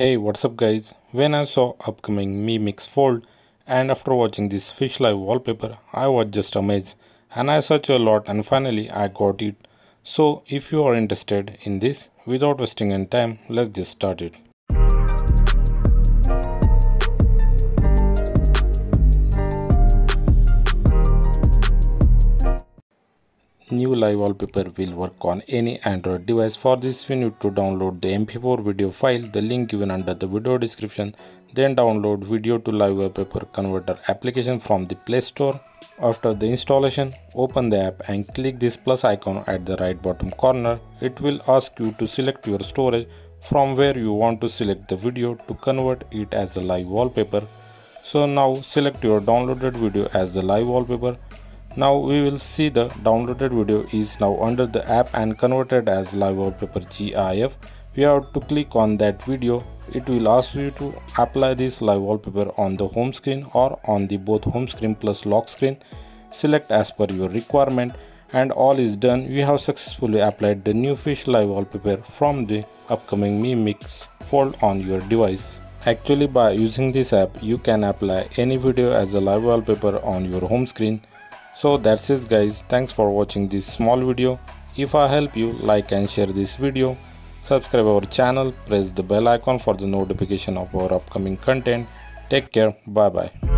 Hey, what's up guys? When I saw upcoming Me Mix Fold and after watching this fish live wallpaper, I was just amazed and I searched a lot and finally I got it. So if you are interested in this, without wasting any time, let's just start it. New live wallpaper will work on any Android device. For this we need to download the MP4 video file, the link given under the video description. Then download video to live wallpaper converter application from the Play Store. After the installation, open the app and click this plus icon at the right bottom corner. It will ask you to select your storage from where you want to select the video to convert it as a live wallpaper. So now select your downloaded video as the live wallpaper. Now we will see the downloaded video is now under the app and converted as live wallpaper GIF. We have to click on that video. It will ask you to apply this live wallpaper on the home screen or on the both home screen plus lock screen. Select as per your requirement and all is done. We have successfully applied the new fish live wallpaper from the upcoming Me Mix Fold on your device. Actually, by using this app you can apply any video as a live wallpaper on your home screen. So that's it guys, thanks for watching this small video. If I help you, like and share this video, subscribe our channel, press the bell icon for the notification of our upcoming content. Take care, bye bye.